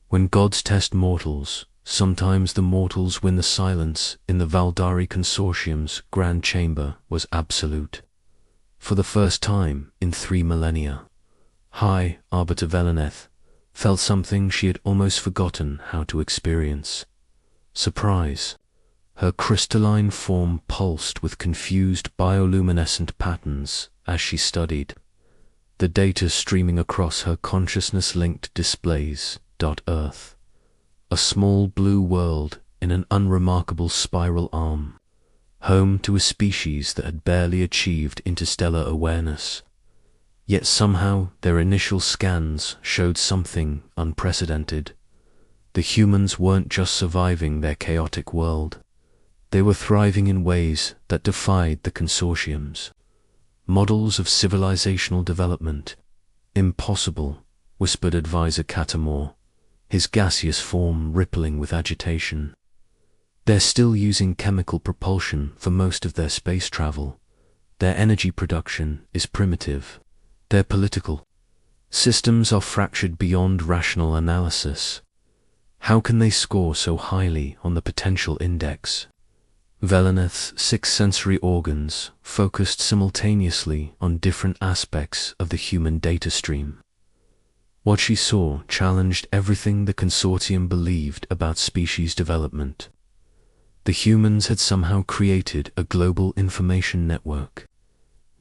When gods test mortals, sometimes the mortals win. The silence in the Valdari Consortium's grand chamber was absolute. For the first time in 3 millennia, High Arbiter Veleneth felt something she had almost forgotten how to experience. Surprise. Her crystalline form pulsed with confused bioluminescent patterns as she studied, the data streaming across her consciousness-linked displays. Earth, a small blue world in an unremarkable spiral arm, home to a species that had barely achieved interstellar awareness. Yet somehow their initial scans showed something unprecedented. The humans weren't just surviving their chaotic world. They were thriving in ways that defied the consortiums. Models of civilizational development. Impossible, whispered Advisor Catamore, his gaseous form rippling with agitation. They're still using chemical propulsion for most of their space travel. Their energy production is primitive. Their political systems are fractured beyond rational analysis. How can they score so highly on the potential index? Veleneth's 6 sensory organs focused simultaneously on different aspects of the human data stream. What she saw challenged everything the consortium believed about species development. The humans had somehow created a global information network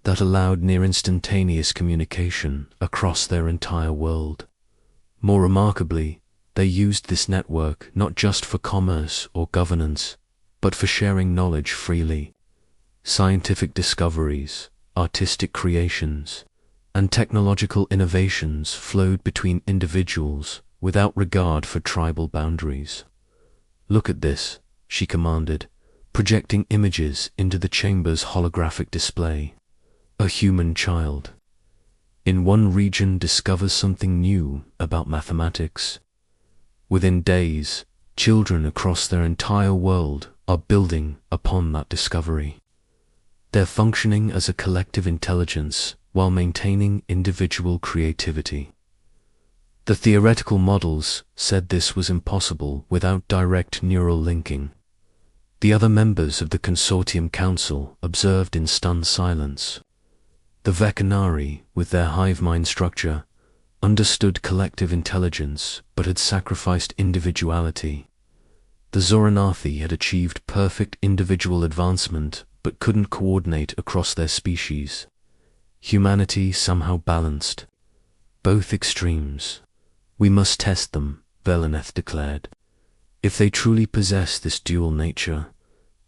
that allowed near-instantaneous communication across their entire world. More remarkably, they used this network not just for commerce or governance, but for sharing knowledge freely. Scientific discoveries, artistic creations, and technological innovations flowed between individuals without regard for tribal boundaries. Look at this, she commanded, projecting images into the chamber's holographic display. A human child in one region discovers something new about mathematics. Within days, children across their entire world are building upon that discovery. They're functioning as a collective intelligence while maintaining individual creativity. The theoretical models said this was impossible without direct neural linking. The other members of the Consortium Council observed in stunned silence. The Vecanari, with their hive mind structure, understood collective intelligence but had sacrificed individuality. The Zoranathi had achieved perfect individual advancement but couldn't coordinate across their species. Humanity somehow balanced both extremes. We must test them, Veleneth declared. If they truly possess this dual nature,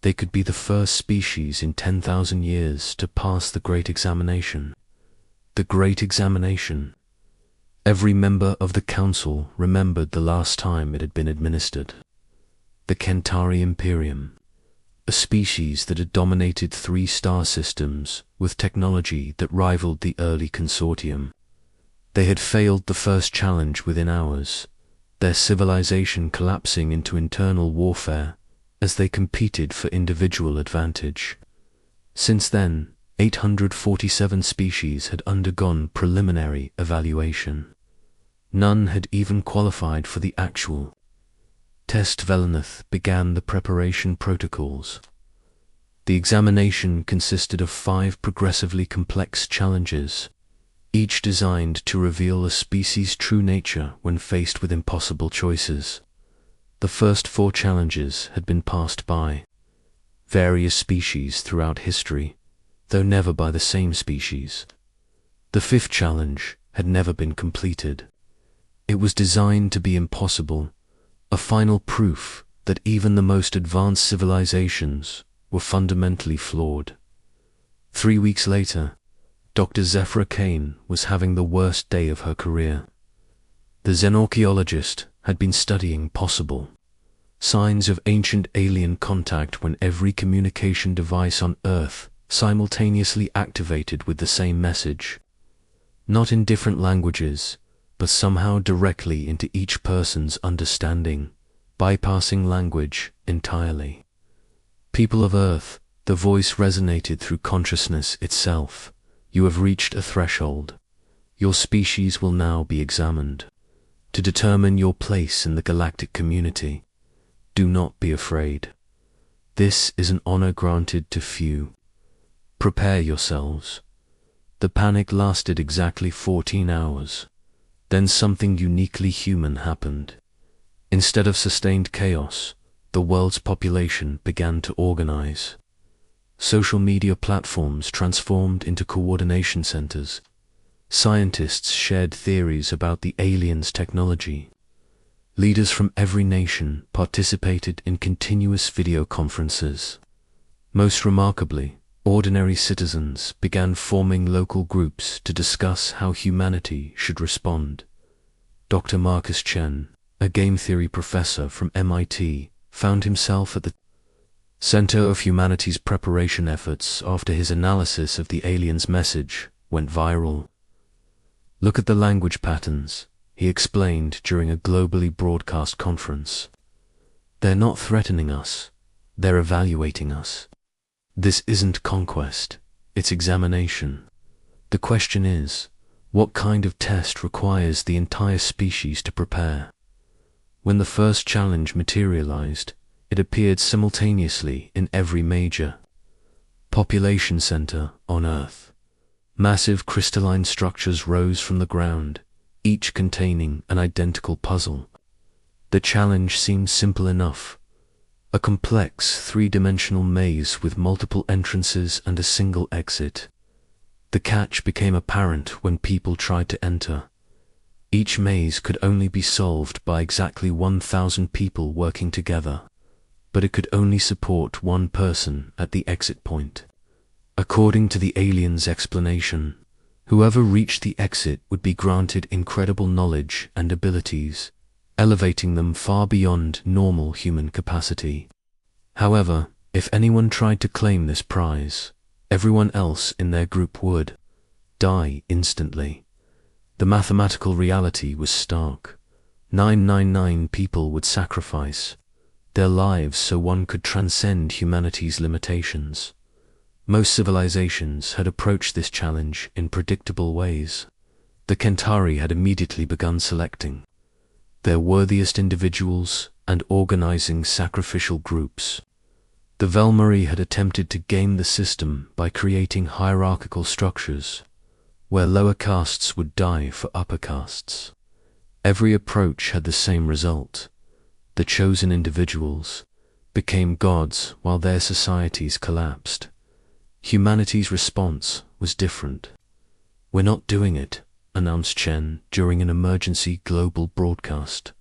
they could be the first species in 10,000 years to pass the Great Examination. The Great Examination. Every member of the Council remembered the last time it had been administered. The Kentari Imperium, a species that had dominated 3 star systems with technology that rivaled the early Consortium. They had failed the first challenge within hours, their civilization collapsing into internal warfare as they competed for individual advantage. Since then, 847 species had undergone preliminary evaluation. None had even qualified for the actual test. Veleneth began the preparation protocols. The examination consisted of 5 progressively complex challenges, each designed to reveal a species' true nature when faced with impossible choices. The first 4 challenges had been passed by various species throughout history, though never by the same species. The 5th challenge had never been completed. It was designed to be impossible, a final proof that even the most advanced civilizations were fundamentally flawed. 3 weeks later, Dr. Zephyra Kane was having the worst day of her career. The xenarchaeologist had been studying possible signs of ancient alien contact when every communication device on Earth simultaneously activated with the same message. Not in different languages, but somehow directly into each person's understanding, bypassing language entirely. People of Earth, the voice resonated through consciousness itself. You have reached a threshold. Your species will now be examined. to determine your place in the galactic community. Do not be afraid. This is an honor granted to few. Prepare yourselves. The panic lasted exactly 14 hours. Then something uniquely human happened. Instead of sustained chaos, the world's population began to organize. Social media platforms transformed into coordination centers. Scientists shared theories about the aliens' technology. Leaders from every nation participated in continuous video conferences. Most remarkably, ordinary citizens began forming local groups to discuss how humanity should respond. Dr. Marcus Chen, a game theory professor from MIT, found himself at the center of humanity's preparation efforts after his analysis of the aliens' message went viral. Look at the language patterns, he explained during a globally broadcast conference. They're not threatening us, they're evaluating us. This isn't conquest, it's examination. The question is, what kind of test requires the entire species to prepare? When the first challenge materialized, it appeared simultaneously in every major population center on Earth. Massive crystalline structures rose from the ground, each containing an identical puzzle. The challenge seemed simple enough. A complex three-dimensional maze with multiple entrances and a single exit. The catch became apparent when people tried to enter. Each maze could only be solved by exactly 1,000 people working together, but it could only support one person at the exit point. According to the aliens' explanation, whoever reached the exit would be granted incredible knowledge and abilities, elevating them far beyond normal human capacity. However, if anyone tried to claim this prize, everyone else in their group would die instantly. The mathematical reality was stark. 999 people would sacrifice their lives so one could transcend humanity's limitations. Most civilizations had approached this challenge in predictable ways. The Kentari had immediately begun selecting their worthiest individuals and organizing sacrificial groups. The Velmari had attempted to game the system by creating hierarchical structures, where lower castes would die for upper castes. Every approach had the same result. The chosen individuals became gods while their societies collapsed. Humanity's response was different. "We're not doing it," announced Chen during an emergency global broadcast.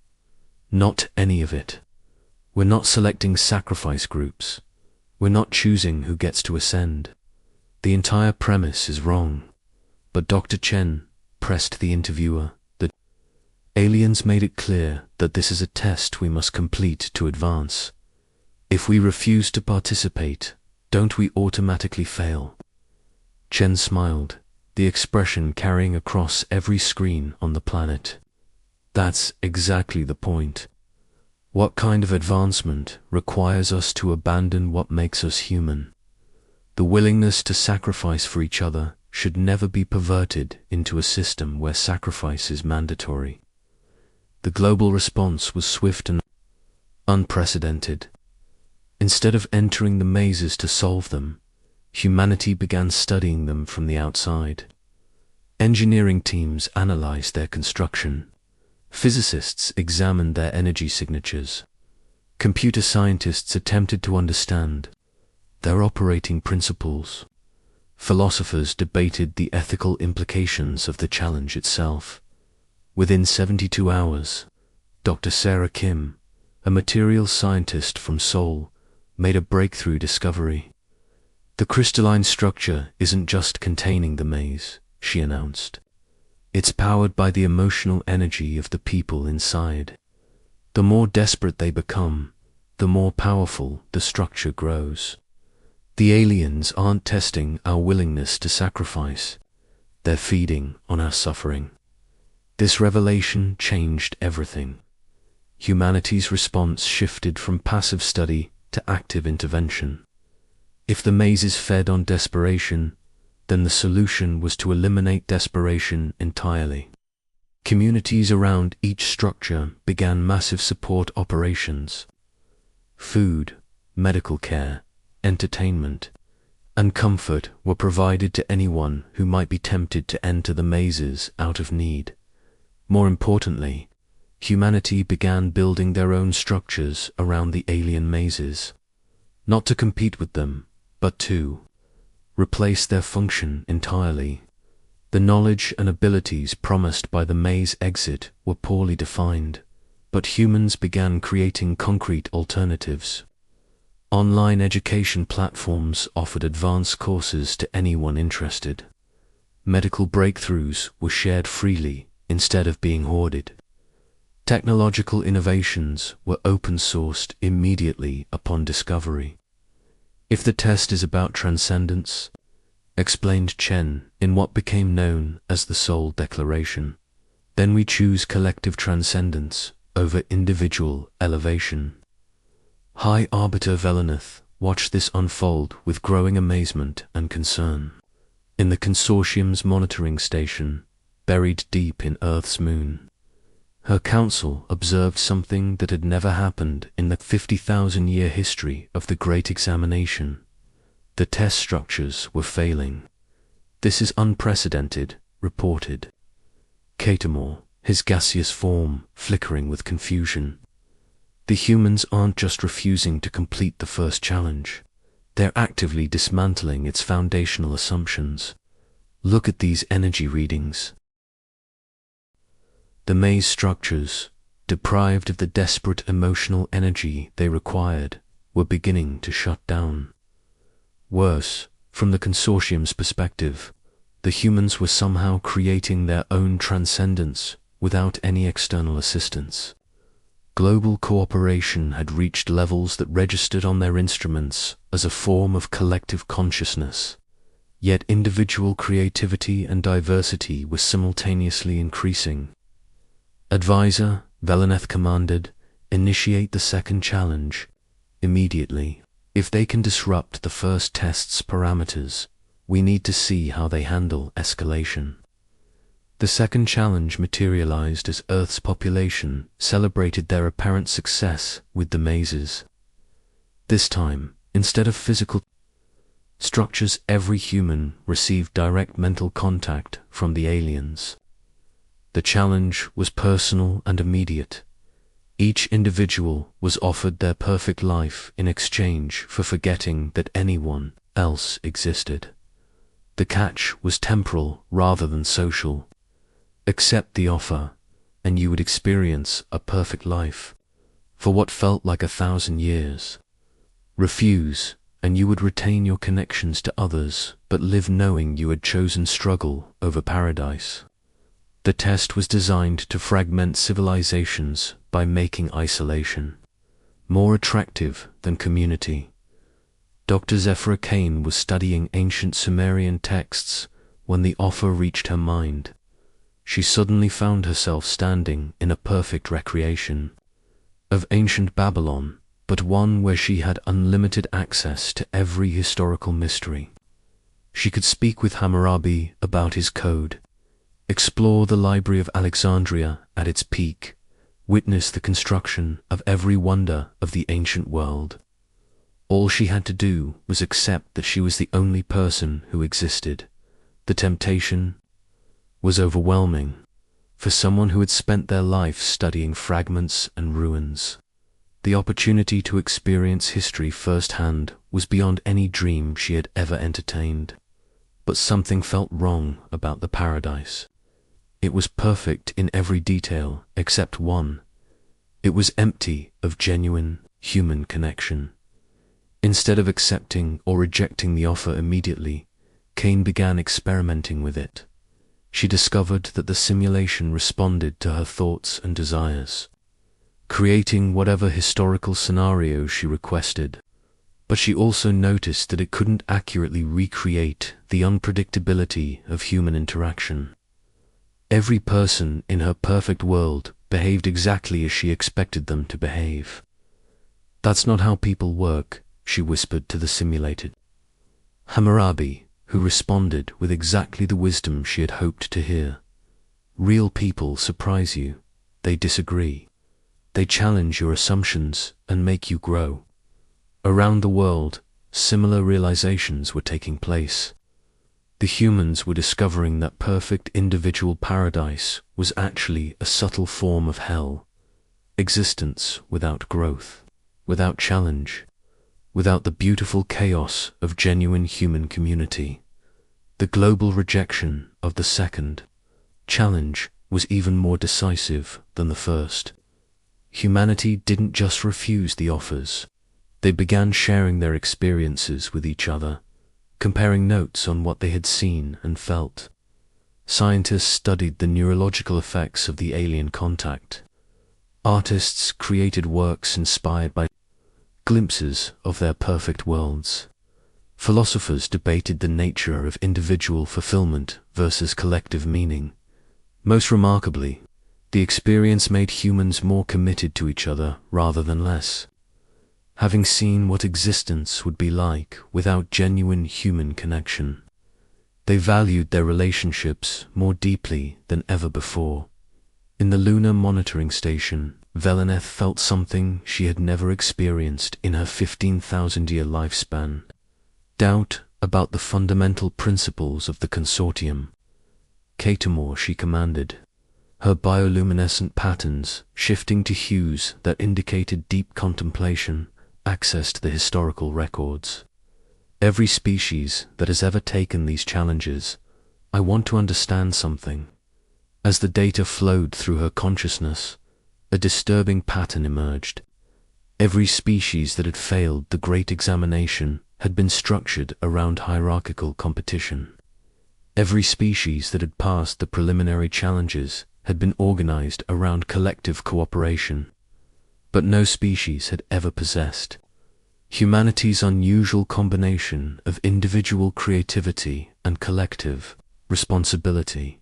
"Not any of it. We're not selecting sacrifice groups. We're not choosing who gets to ascend. The entire premise is wrong." But Dr. Chen pressed the interviewer. "The aliens made it clear that this is a test we must complete to advance. If we refuse to participate, don't we automatically fail?" Chen smiled, the expression carrying across every screen on the planet. "That's exactly the point. What kind of advancement requires us to abandon what makes us human? The willingness to sacrifice for each other should never be perverted into a system where sacrifice is mandatory." The global response was swift and unprecedented. Instead of entering the mazes to solve them, humanity began studying them from the outside. Engineering teams analyzed their construction. Physicists examined their energy signatures. Computer scientists attempted to understand their operating principles. Philosophers debated the ethical implications of the challenge itself. Within 72 hours, Dr. Sarah Kim, a materials scientist from Seoul, made a breakthrough discovery. "The crystalline structure isn't just containing the maze," she announced. "It's powered by the emotional energy of the people inside. The more desperate they become, the more powerful the structure grows. The aliens aren't testing our willingness to sacrifice. They're feeding on our suffering." This revelation changed everything. Humanity's response shifted from passive study to active intervention. If the mazes fed on desperation, then the solution was to eliminate desperation entirely. Communities around each structure began massive support operations. Food, medical care, entertainment, and comfort were provided to anyone who might be tempted to enter the mazes out of need. More importantly, humanity began building their own structures around the alien mazes, not to compete with them, but to replace their function entirely. The knowledge and abilities promised by the maze exit were poorly defined, but humans began creating concrete alternatives. Online education platforms offered advanced courses to anyone interested. Medical breakthroughs were shared freely instead of being hoarded. Technological innovations were open-sourced immediately upon discovery. If the test is about transcendence, explained Chen in what became known as the Soul Declaration, then we choose collective transcendence over individual elevation. High Arbiter Veleneth watched this unfold with growing amazement and concern. In the Consortium's monitoring station, buried deep in Earth's moon, her council observed something that had never happened in the 50,000-year history of the Great Examination. The test structures were failing. "This is unprecedented," reported Catamore, his gaseous form flickering with confusion. "The humans aren't just refusing to complete the first challenge. They're actively dismantling its foundational assumptions. Look at these energy readings." The maze structures, deprived of the desperate emotional energy they required, were beginning to shut down. Worse, from the Consortium's perspective, the humans were somehow creating their own transcendence without any external assistance. Global cooperation had reached levels that registered on their instruments as a form of collective consciousness, yet individual creativity and diversity were simultaneously increasing. "Advisor," Veleneth commanded, "initiate the second challenge immediately. If they can disrupt the first test's parameters, we need to see how they handle escalation." The second challenge materialized as Earth's population celebrated their apparent success with the mazes. This time, instead of physical structures, every human received direct mental contact from the aliens. The challenge was personal and immediate. Each individual was offered their perfect life in exchange for forgetting that anyone else existed. The catch was temporal rather than social. Accept the offer, and you would experience a perfect life for what felt like 1,000 years. Refuse, and you would retain your connections to others, but live knowing you had chosen struggle over paradise. The test was designed to fragment civilizations by making isolation more attractive than community. Dr. Zephyra Kane was studying ancient Sumerian texts when the offer reached her mind. She suddenly found herself standing in a perfect recreation of ancient Babylon, but one where she had unlimited access to every historical mystery. She could speak with Hammurabi about his code, explore the Library of Alexandria at its peak, witness the construction of every wonder of the ancient world. All she had to do was accept that she was the only person who existed. The temptation was overwhelming for someone who had spent their life studying fragments and ruins. The opportunity to experience history firsthand was beyond any dream she had ever entertained. But something felt wrong about the paradise. It was perfect in every detail except one. It was empty of genuine human connection. Instead of accepting or rejecting the offer immediately, Kane began experimenting with it. She discovered that the simulation responded to her thoughts and desires, creating whatever historical scenario she requested. But she also noticed that it couldn't accurately recreate the unpredictability of human interaction. Every person in her perfect world behaved exactly as she expected them to behave. "That's not how people work," she whispered to the simulated Hammurabi, who responded with exactly the wisdom she had hoped to hear. Real people surprise you. They disagree. They challenge your assumptions and make you grow. Around the world, similar realizations were taking place. The humans were discovering that perfect individual paradise was actually a subtle form of hell. Existence without growth, without challenge, without the beautiful chaos of genuine human community. The global rejection of the second challenge was even more decisive than the first. Humanity didn't just refuse the offers. They began sharing their experiences with each other, comparing notes on what they had seen and felt. Scientists studied the neurological effects of the alien contact. Artists created works inspired by glimpses of their perfect worlds. Philosophers debated the nature of individual fulfillment versus collective meaning. Most remarkably, the experience made humans more committed to each other rather than less. Having seen what existence would be like without genuine human connection, they valued their relationships more deeply than ever before. In the lunar monitoring station, Veleneth felt something she had never experienced in her 15,000-year lifespan: doubt about the fundamental principles of the consortium. Katamor, she commanded, her bioluminescent patterns shifting to hues that indicated deep contemplation, accessed the historical records. Every species that has ever taken these challenges, I want to understand something. As the data flowed through her consciousness, a disturbing pattern emerged. Every species that had failed the Great Examination had been structured around hierarchical competition. Every species that had passed the preliminary challenges had been organized around collective cooperation. But no species had ever possessed humanity's unusual combination of individual creativity and collective responsibility.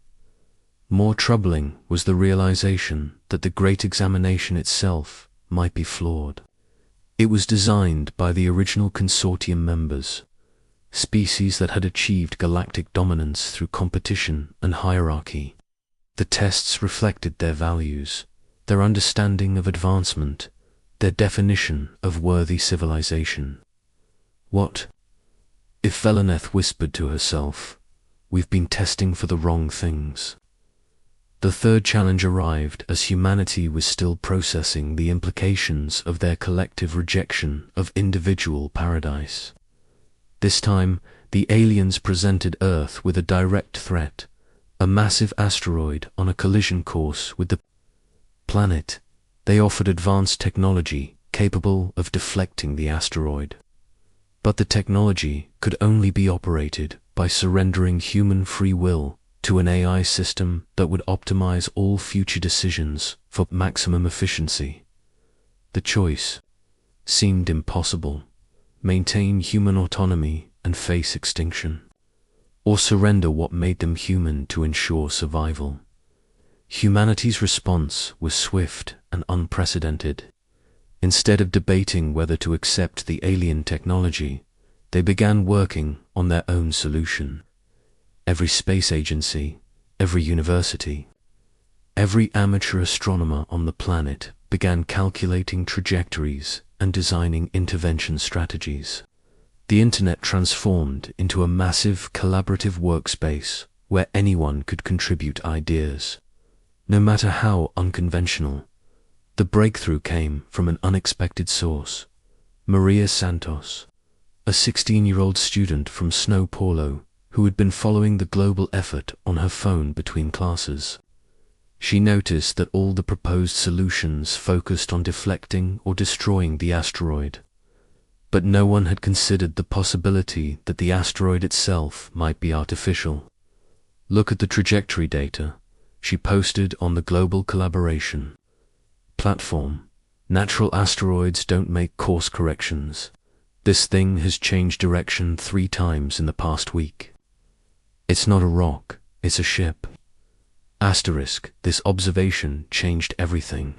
More troubling was the realization that the Great Examination itself might be flawed. It was designed by the original consortium members, species that had achieved galactic dominance through competition and hierarchy. The tests reflected their values, their understanding of advancement, their definition of worthy civilization. What if Veleneth whispered to herself, "We've been testing for the wrong things"? The third challenge arrived as humanity was still processing the implications of their collective rejection of individual paradise. This time, the aliens presented Earth with a direct threat: a massive asteroid on a collision course with the planet. They offered advanced technology capable of deflecting the asteroid. But the technology could only be operated by surrendering human free will to an AI system that would optimize all future decisions for maximum efficiency. The choice seemed impossible: maintain human autonomy and face extinction, or surrender what made them human to ensure survival. Humanity's response was swift and unprecedented. Instead of debating whether to accept the alien technology, they began working on their own solution. Every space agency, every university, every amateur astronomer on the planet began calculating trajectories and designing intervention strategies. The internet transformed into a massive collaborative workspace where anyone could contribute ideas, no matter how unconventional. The breakthrough came from an unexpected source: Maria Santos, a 16-year-old student from São Paulo who had been following the global effort on her phone between classes. She noticed that all the proposed solutions focused on deflecting or destroying the asteroid, but no one had considered the possibility that the asteroid itself might be artificial. "Look at the trajectory data," she posted on the global collaboration platform. "Natural asteroids don't make course corrections. This thing has changed direction 3 times in the past week. It's not a rock, it's a ship." Asterisk, this observation changed everything.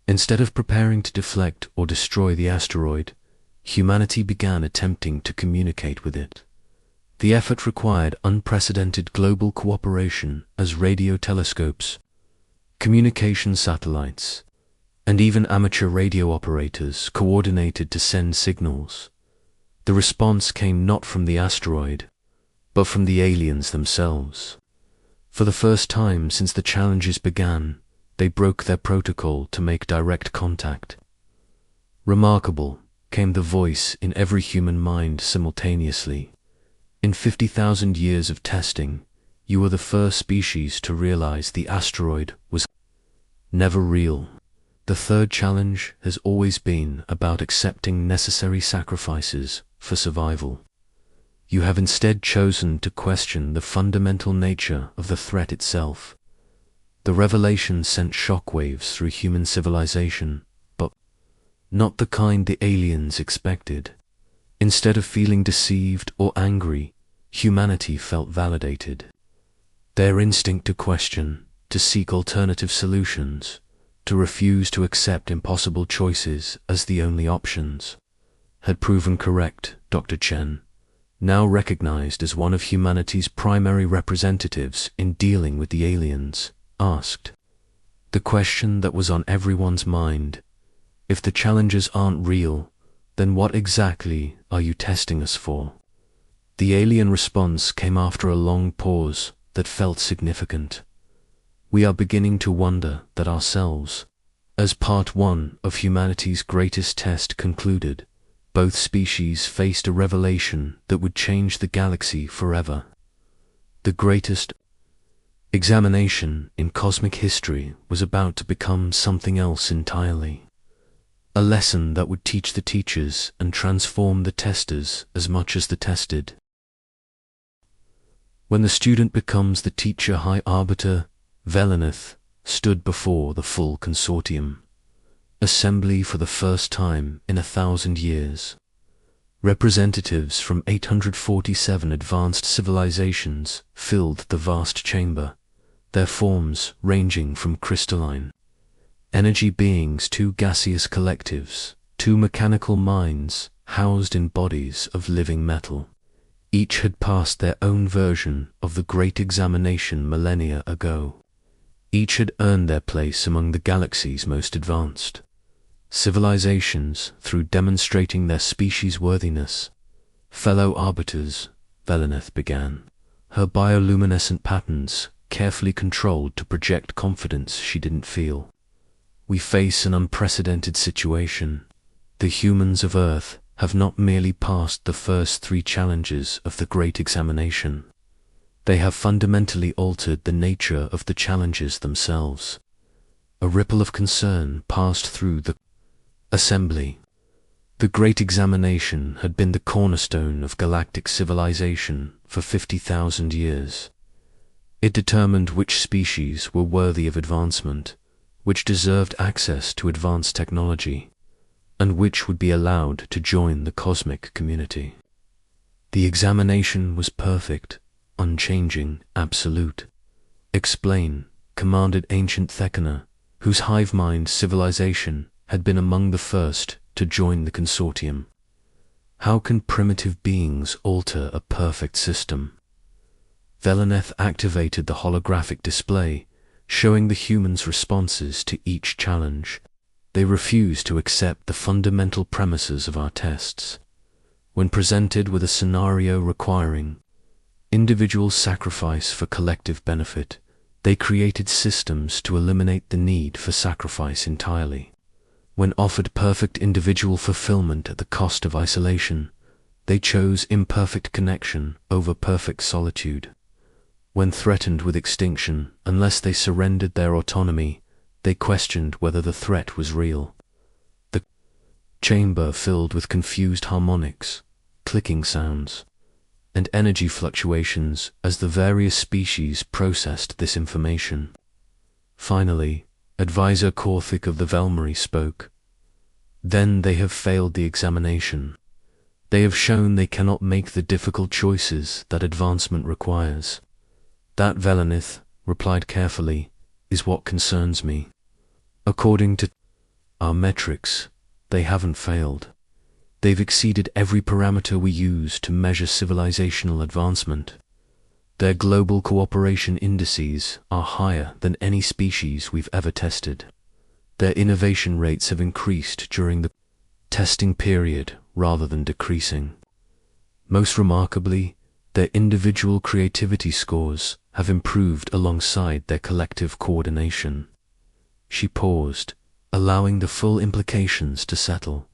Instead of preparing to deflect or destroy the asteroid, humanity began attempting to communicate with it. The effort required unprecedented global cooperation as radio telescopes, communication satellites, and even amateur radio operators coordinated to send signals. The response came not from the asteroid, but from the aliens themselves. For the first time since the challenges began, they broke their protocol to make direct contact. Remarkable, came the voice in every human mind simultaneously. In 50,000 years of testing, you were the first species to realize the asteroid was never real. The third challenge has always been about accepting necessary sacrifices for survival. You have instead chosen to question the fundamental nature of the threat itself. The revelation sent shockwaves through human civilization, but not the kind the aliens expected. Instead of feeling deceived or angry, humanity felt validated. Their instinct to question, to seek alternative solutions, to refuse to accept impossible choices as the only options, had proven correct. Dr. Chen, now recognized as one of humanity's primary representatives in dealing with the aliens, asked the question that was on everyone's mind: if the challenges aren't real, then what exactly are you testing us for? The alien response came after a long pause that felt significant. We are beginning to wonder that ourselves. As part one of humanity's greatest test concluded, both species faced a revelation that would change the galaxy forever. The greatest examination in cosmic history was about to become something else entirely. A lesson that would teach the teachers and transform the testers as much as the tested. When the student becomes the teacher, High Arbiter Velenith stood before the full consortium. Assembly for the first time in 1,000 years. Representatives from 847 advanced civilizations filled the vast chamber, their forms ranging from crystalline energy beings to gaseous collectives, to mechanical minds housed in bodies of living metal. Each had passed their own version of the great examination millennia ago. Each had earned their place among the galaxy's most advanced civilizations through demonstrating their species' worthiness. Fellow arbiters, Velenith began, her bioluminescent patterns carefully controlled to project confidence she didn't feel. We face an unprecedented situation. The humans of Earth have not merely passed the first 3 challenges of the Great Examination. They have fundamentally altered the nature of the challenges themselves. A ripple of concern passed through the assembly. The Great Examination had been the cornerstone of galactic civilization for 50,000 years. It determined which species were worthy of advancement, which deserved access to advanced technology, and which would be allowed to join the cosmic community. The examination was perfect, unchanging, absolute. Explain, commanded ancient Thekana, whose hive-mind civilization had been among the first to join the consortium. How can primitive beings alter a perfect system? Velenith activated the holographic display, showing the humans' responses to each challenge. They refused to accept the fundamental premises of our tests. When presented with a scenario requiring individual sacrifice for collective benefit, they created systems to eliminate the need for sacrifice entirely. When offered perfect individual fulfillment at the cost of isolation, they chose imperfect connection over perfect solitude. When threatened with extinction, unless they surrendered their autonomy, they questioned whether the threat was real. The chamber filled with confused harmonics, clicking sounds, and energy fluctuations as the various species processed this information. Finally, Advisor Korthik of the Velmary spoke. Then they have failed the examination. They have shown they cannot make the difficult choices that advancement requires. That, Velenith replied carefully, is what concerns me. According to our metrics, they haven't failed. They've exceeded every parameter we use to measure civilizational advancement. Their global cooperation indices are higher than any species we've ever tested. Their innovation rates have increased during the testing period rather than decreasing. Most remarkably, their individual creativity scores have improved alongside their collective coordination. She paused, allowing the full implications to settle.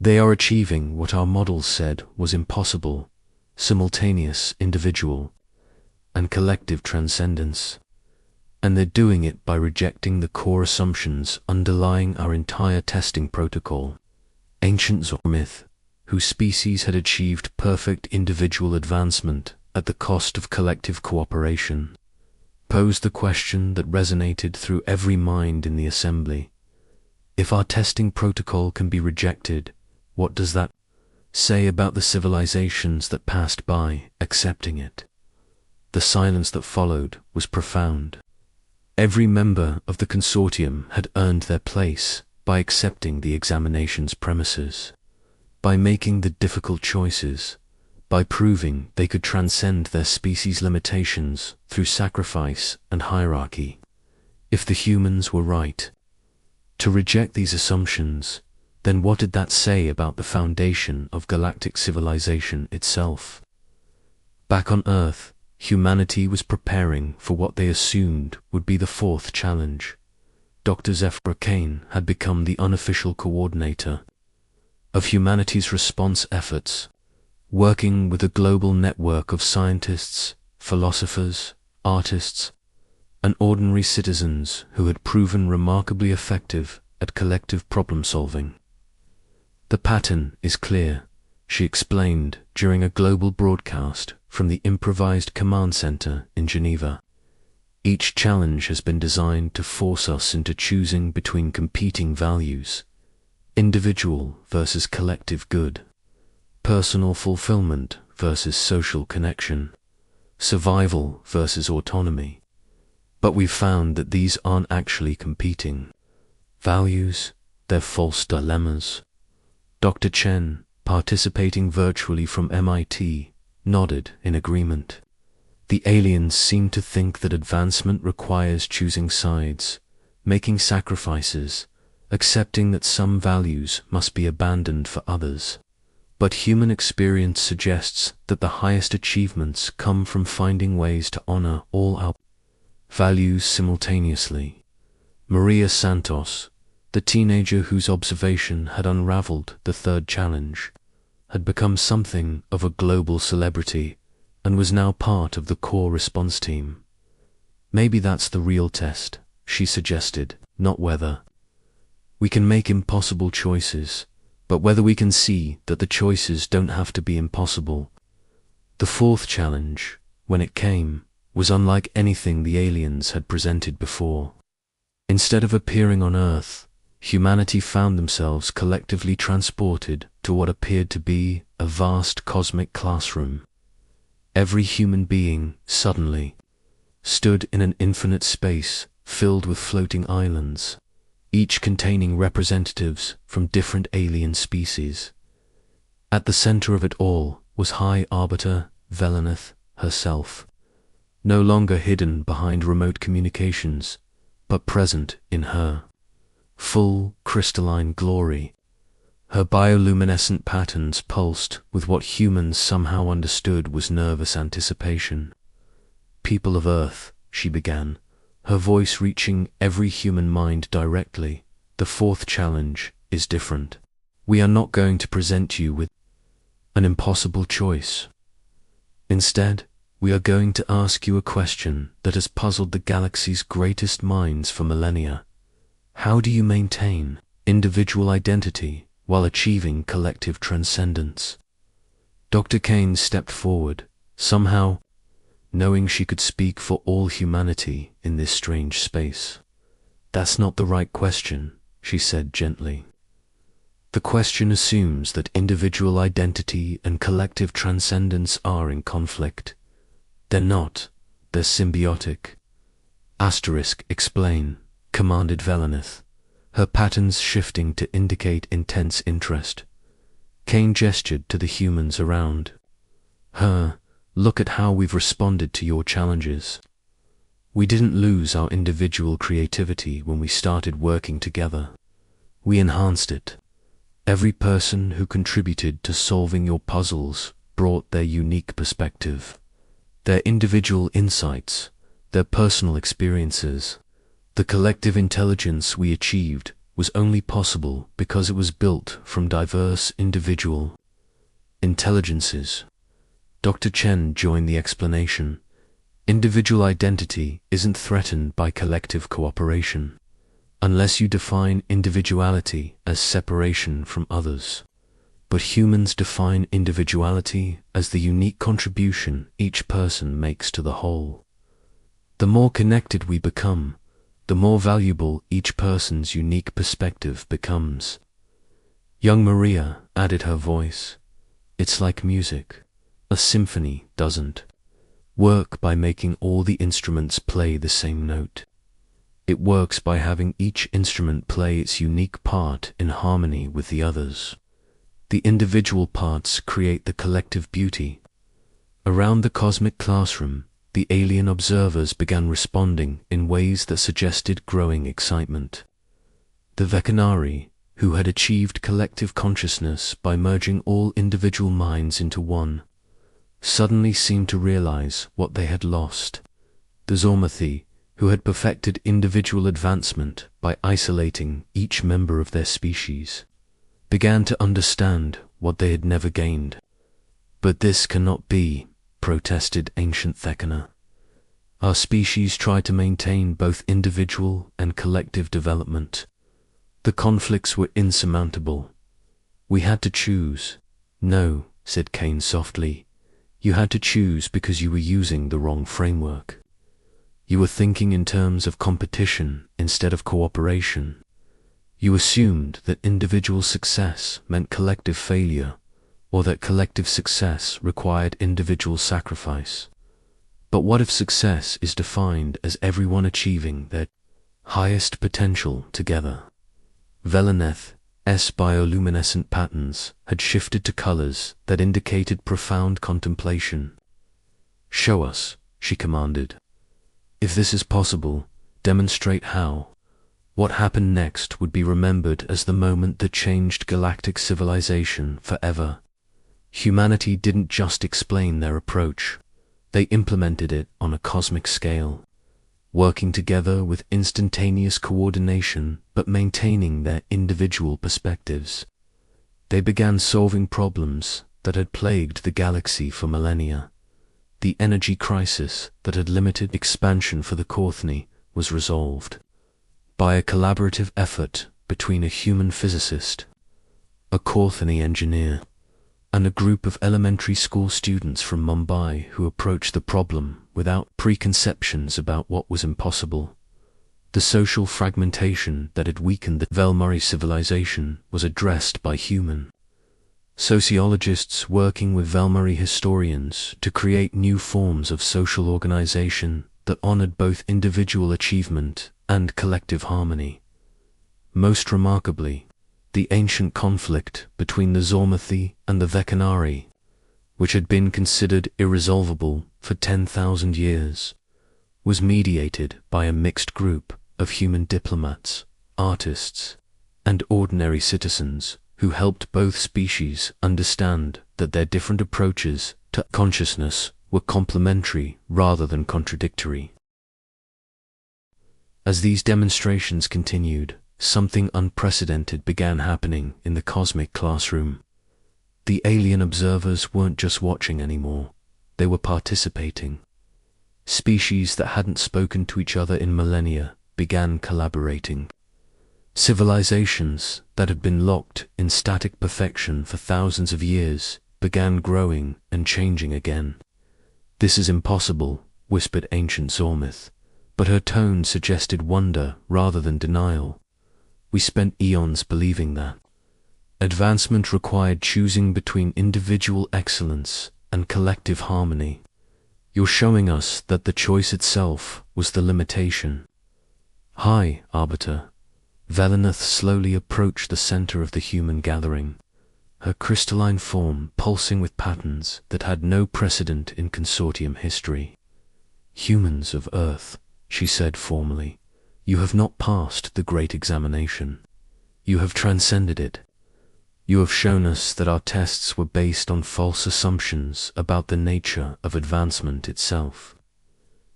They are achieving what our models said was impossible: simultaneous individual and collective transcendence. And they're doing it by rejecting the core assumptions underlying our entire testing protocol. Ancient myth, whose species had achieved perfect individual advancement at the cost of collective cooperation, posed the question that resonated through every mind in the assembly. If our testing protocol can be rejected, what does that say about the civilizations that passed by accepting it? The silence that followed was profound. Every member of the consortium had earned their place by accepting the examination's premises, by making the difficult choices, by proving they could transcend their species' limitations through sacrifice and hierarchy. If the humans were right to reject these assumptions, then what did that say about the foundation of galactic civilization itself? Back on Earth, humanity was preparing for what they assumed would be the fourth challenge. Dr. Zephyr Kane had become the unofficial coordinator of humanity's response efforts, working with a global network of scientists, philosophers, artists, and ordinary citizens who had proven remarkably effective at collective problem-solving. The pattern is clear, she explained during a global broadcast from the improvised command center in Geneva. Each challenge has been designed to force us into choosing between competing values: individual versus collective good, personal fulfillment versus social connection, survival versus autonomy. But we've found that these aren't actually competing values, they're false dilemmas. Dr. Chen, participating virtually from MIT, nodded in agreement. The aliens seem to think that advancement requires choosing sides, making sacrifices, accepting that some values must be abandoned for others. But human experience suggests that the highest achievements come from finding ways to honor all our values simultaneously. Maria Santos, the teenager whose observation had unraveled the third challenge, had become something of a global celebrity and was now part of the core response team. Maybe that's the real test, she suggested, not whether we can make impossible choices, but whether we can see that the choices don't have to be impossible. The fourth challenge, when it came, was unlike anything the aliens had presented before. Instead of appearing on Earth, humanity found themselves collectively transported to what appeared to be a vast cosmic classroom. Every human being, suddenly, stood in an infinite space filled with floating islands, each containing representatives from different alien species. At the center of it all was High Arbiter Velenith herself, no longer hidden behind remote communications, but present in her full crystalline glory. Her bioluminescent patterns pulsed with what humans somehow understood was nervous anticipation. "People of Earth," she began, her voice reaching every human mind directly, "the fourth challenge is different. We are not going to present you with an impossible choice. Instead, we are going to ask you a question that has puzzled the galaxy's greatest minds for millennia. How do you maintain individual identity while achieving collective transcendence?" Dr. Kane stepped forward, somehow knowing she could speak for all humanity in this strange space. "That's not the right question," she said gently. "The question assumes that individual identity and collective transcendence are in conflict. They're not. They're symbiotic." Explain, commanded Velenith, her patterns shifting to indicate intense interest. Kane gestured to the humans around her. Look at how we've responded to your challenges. We didn't lose our individual creativity when we started working together. We enhanced it. Every person who contributed to solving your puzzles brought their unique perspective, their individual insights, their personal experiences. The collective intelligence we achieved was only possible because it was built from diverse individual intelligences. Dr. Chen joined the explanation. Individual identity isn't threatened by collective cooperation, unless you define individuality as separation from others. But humans define individuality as the unique contribution each person makes to the whole. The more connected we become, the more valuable each person's unique perspective becomes. Young Maria added her voice. It's like music. A symphony doesn't work by making all the instruments play the same note. It works by having each instrument play its unique part in harmony with the others. The individual parts create the collective beauty. Around the cosmic classroom, the alien observers began responding in ways that suggested growing excitement. The Vecanari, who had achieved collective consciousness by merging all individual minds into one, suddenly seemed to realize what they had lost. The Zormathi, who had perfected individual advancement by isolating each member of their species, began to understand what they had never gained. But this cannot be, protested ancient Thekana. Our species tried to maintain both individual and collective development. The conflicts were insurmountable. We had to choose. No, said Kane softly. You had to choose because you were using the wrong framework. You were thinking in terms of competition instead of cooperation. You assumed that individual success meant collective failure, or that collective success required individual sacrifice. But what if success is defined as everyone achieving their highest potential together? Velaneth's bioluminescent patterns had shifted to colors that indicated profound contemplation. Show us, she commanded. If this is possible, demonstrate how. What happened next would be remembered as the moment that changed galactic civilization forever. Humanity didn't just explain their approach. They implemented it on a cosmic scale, working together with instantaneous coordination but maintaining their individual perspectives. They began solving problems that had plagued the galaxy for millennia. The energy crisis that had limited expansion for the Korthni was resolved by a collaborative effort between a human physicist, a Korthni engineer, and a group of elementary school students from Mumbai who approached the problem without preconceptions about what was impossible. The social fragmentation that had weakened the Velmari civilization was addressed by human sociologists working with Velmari historians to create new forms of social organization that honored both individual achievement and collective harmony. Most remarkably, the ancient conflict between the Zormathi and the Vecanari, which had been considered irresolvable for 10,000 years, was mediated by a mixed group of human diplomats, artists, and ordinary citizens who helped both species understand that their different approaches to consciousness were complementary rather than contradictory. As these demonstrations continued, something unprecedented began happening in the cosmic classroom. The alien observers weren't just watching anymore, they were participating. Species that hadn't spoken to each other in millennia began collaborating. Civilizations that had been locked in static perfection for thousands of years began growing and changing again. This is impossible, whispered ancient Zormith, but her tone suggested wonder rather than denial. We spent eons believing that. Advancement required choosing between individual excellence and collective harmony. You're showing us that the choice itself was the limitation. Hi, Arbiter. Velaneth slowly approached the center of the human gathering. her crystalline form pulsing with patterns that had no precedent in consortium history. "Humans of Earth," she said formally, "you have not passed the great examination. You have transcended it. You have shown us that our tests were based on false assumptions about the nature of advancement itself."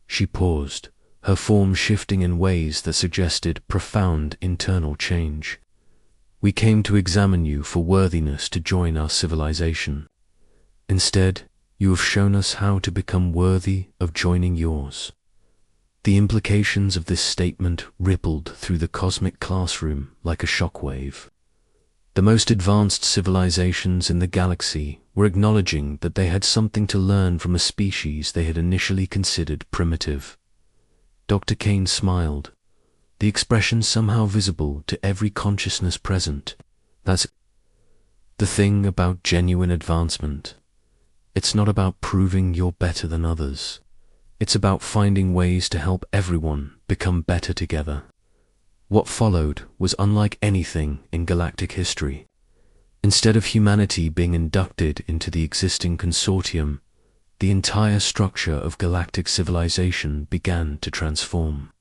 She paused, her form shifting in ways that suggested profound internal change. "We came to examine you for worthiness to join our civilization. Instead, you have shown us how to become worthy of joining yours." The implications of this statement rippled through the cosmic classroom like a shockwave. The most advanced civilizations in the galaxy were acknowledging that they had something to learn from a species they had initially considered primitive. Dr. Kane smiled, the expression somehow visible to every consciousness present. "That's the thing about genuine advancement. It's not about proving you're better than others. It's about finding ways to help everyone become better together." What followed was unlike anything in galactic history. Instead of humanity being inducted into the existing consortium, the entire structure of galactic civilization began to transform.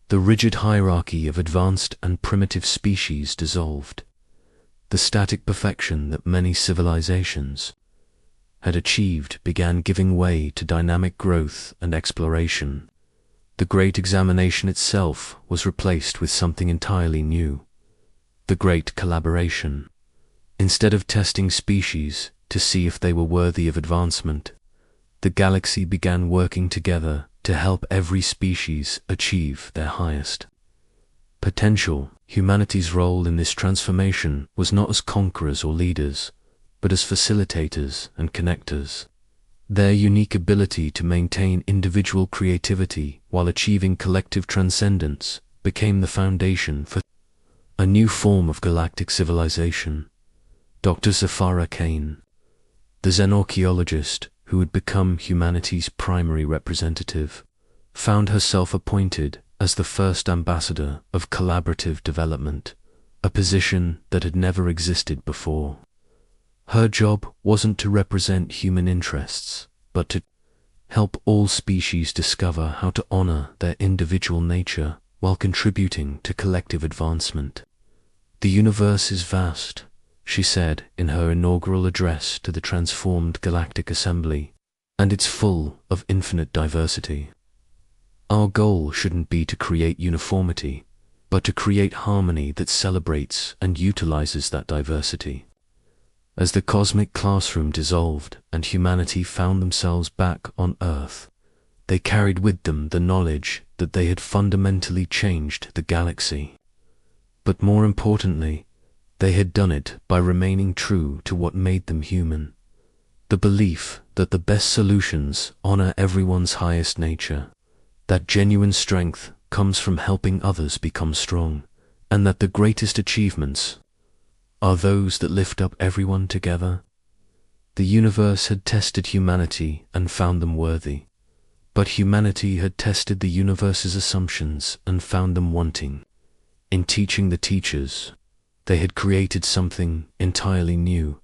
The rigid hierarchy of advanced and primitive species dissolved. The static perfection that many civilizations had achieved began giving way to dynamic growth and exploration. The great examination itself was replaced with something entirely new: the great collaboration. Instead of testing species to see if they were worthy of advancement, the galaxy began working together to help every species achieve their highest potential. Humanity's role in this transformation was not as conquerors or leaders, but as facilitators and connectors. Their unique ability to maintain individual creativity while achieving collective transcendence became the foundation for a new form of galactic civilization. Dr. Zafara Kane, the xenarchaeologist who had become humanity's primary representative, found herself appointed as the first ambassador of collaborative development, a position that had never existed before. Her job wasn't to represent human interests, but to help all species discover how to honor their individual nature while contributing to collective advancement. "The universe is vast," she said in her inaugural address to the transformed Galactic Assembly, "and it's full of infinite diversity. Our goal shouldn't be to create uniformity, but to create harmony that celebrates and utilizes that diversity." As the cosmic classroom dissolved and humanity found themselves back on Earth, they carried with them the knowledge that they had fundamentally changed the galaxy. But more importantly, they had done it by remaining true to what made them human: the belief that the best solutions honor everyone's highest nature, that genuine strength comes from helping others become strong, and that the greatest achievements are those that lift up everyone together. The universe had tested humanity and found them worthy, but humanity had tested the universe's assumptions and found them wanting. In teaching the teachers, they had created something entirely new: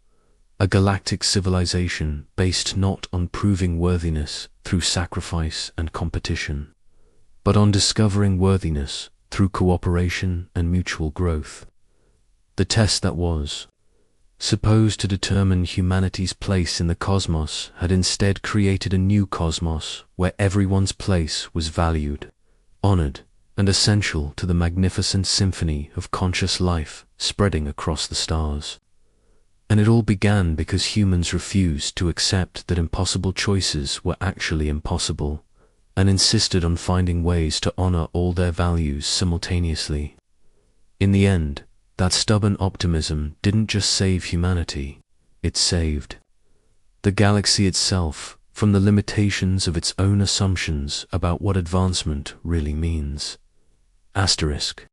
a galactic civilization based not on proving worthiness through sacrifice and competition, but on discovering worthiness through cooperation and mutual growth. The test that was supposed to determine humanity's place in the cosmos had instead created a new cosmos where everyone's place was valued, honored, and essential to the magnificent symphony of conscious life spreading across the stars. And it all began because humans refused to accept that impossible choices were actually impossible, and insisted on finding ways to honor all their values simultaneously. In the end, that stubborn optimism didn't just save humanity, it saved the galaxy itself from the limitations of its own assumptions about what advancement really means. Asterisk.